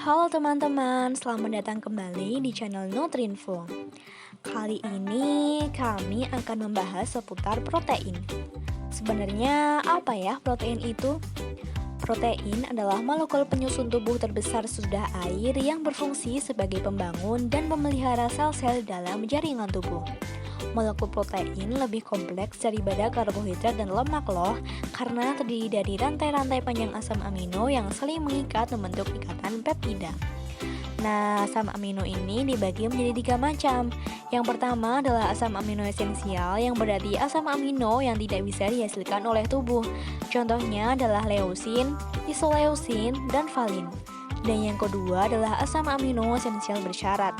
Halo teman-teman, selamat datang kembali di channel Nutrinfo. Kali ini kami akan membahas seputar protein. Sebenarnya apa ya protein itu? Protein adalah molekul penyusun tubuh terbesar sesudah air yang berfungsi sebagai pembangun dan memelihara sel-sel dalam jaringan tubuh. Molekul protein lebih kompleks daripada karbohidrat dan lemak loh, karena terdiri dari rantai-rantai panjang asam amino yang saling mengikat membentuk ikatan peptida. Nah, asam amino ini dibagi menjadi 3 macam. Yang pertama adalah asam amino esensial, yang berarti asam amino yang tidak bisa dihasilkan oleh tubuh. Contohnya adalah leusin, isoleusin, dan valin. Dan yang kedua adalah asam amino esensial bersyarat,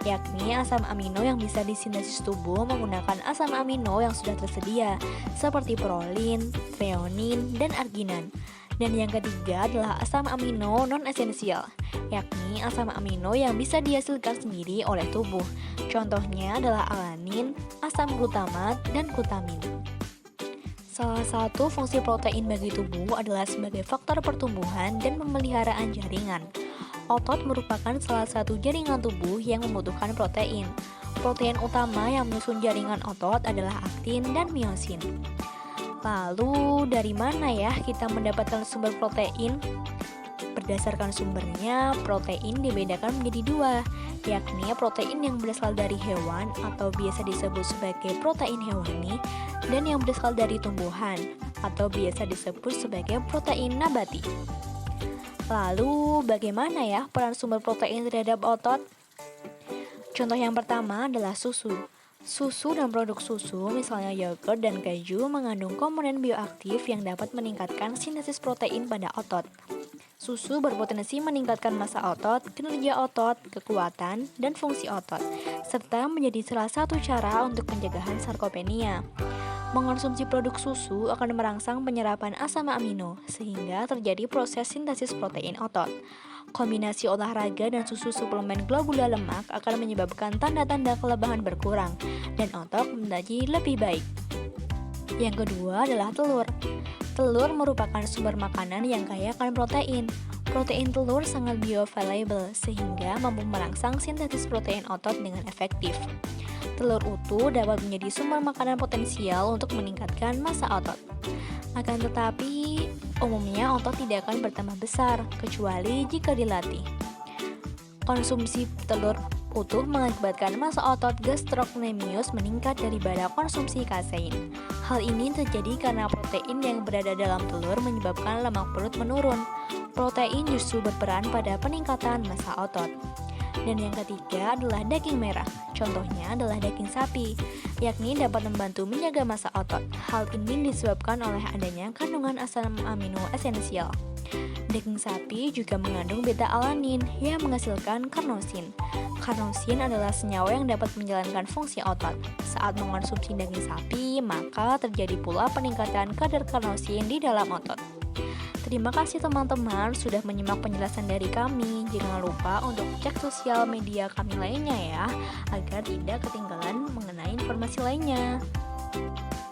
yakni asam amino yang bisa disintesis tubuh menggunakan asam amino yang sudah tersedia, seperti prolin, treonin, dan arginan. Dan yang ketiga adalah asam amino non-esensial, yakni asam amino yang bisa dihasilkan sendiri oleh tubuh. Contohnya adalah alanin, asam glutamat, dan glutamin. Salah satu fungsi protein bagi tubuh adalah sebagai faktor pertumbuhan dan pemeliharaan jaringan. Otot merupakan salah satu jaringan tubuh yang membutuhkan protein. Protein utama yang menyusun jaringan otot adalah aktin dan miosin. Lalu, dari mana ya kita mendapatkan sumber protein? Berdasarkan sumbernya, protein dibedakan menjadi 2, yakni protein yang berasal dari hewan atau biasa disebut sebagai protein hewani, dan yang berasal dari tumbuhan atau biasa disebut sebagai protein nabati. Lalu, bagaimana ya peran sumber protein terhadap otot? Contoh yang pertama adalah susu. Susu dan produk susu, misalnya yogurt dan keju, mengandung komponen bioaktif yang dapat meningkatkan sintesis protein pada otot. Susu berpotensi meningkatkan massa otot, kinerja otot, kekuatan, dan fungsi otot, serta menjadi salah satu cara untuk pencegahan sarkopenia. Mengonsumsi produk susu akan merangsang penyerapan asam amino, sehingga terjadi proses sintesis protein otot. Kombinasi olahraga dan susu suplemen globula lemak akan menyebabkan tanda-tanda kelebahan berkurang, dan otot menjadi lebih baik. Yang kedua adalah telur. Telur merupakan sumber makanan yang kaya akan protein. Protein telur sangat bioavailable, sehingga mampu merangsang sintesis protein otot dengan efektif. Telur utuh dapat menjadi sumber makanan potensial untuk meningkatkan massa otot. Akan tetapi, umumnya otot tidak akan bertambah besar, kecuali jika dilatih. Konsumsi telur utuh mengakibatkan massa otot gastrocnemius meningkat daripada konsumsi kasein. Hal ini terjadi karena protein yang berada dalam telur menyebabkan lemak perut menurun. Protein justru berperan pada peningkatan massa otot. Dan yang ketiga adalah daging merah. Contohnya adalah daging sapi, yakni dapat membantu menjaga massa otot. Hal ini disebabkan oleh adanya kandungan asam amino esensial. Daging sapi juga mengandung beta-alanin yang menghasilkan karnosin. Karnosin adalah senyawa yang dapat menjalankan fungsi otot. Saat mengonsumsi daging sapi, maka terjadi pula peningkatan kadar karnosin di dalam otot. Terima kasih teman-teman sudah menyimak penjelasan dari kami. Jangan lupa untuk cek sosial media kami lainnya ya, agar tidak ketinggalan mengenai informasi lainnya.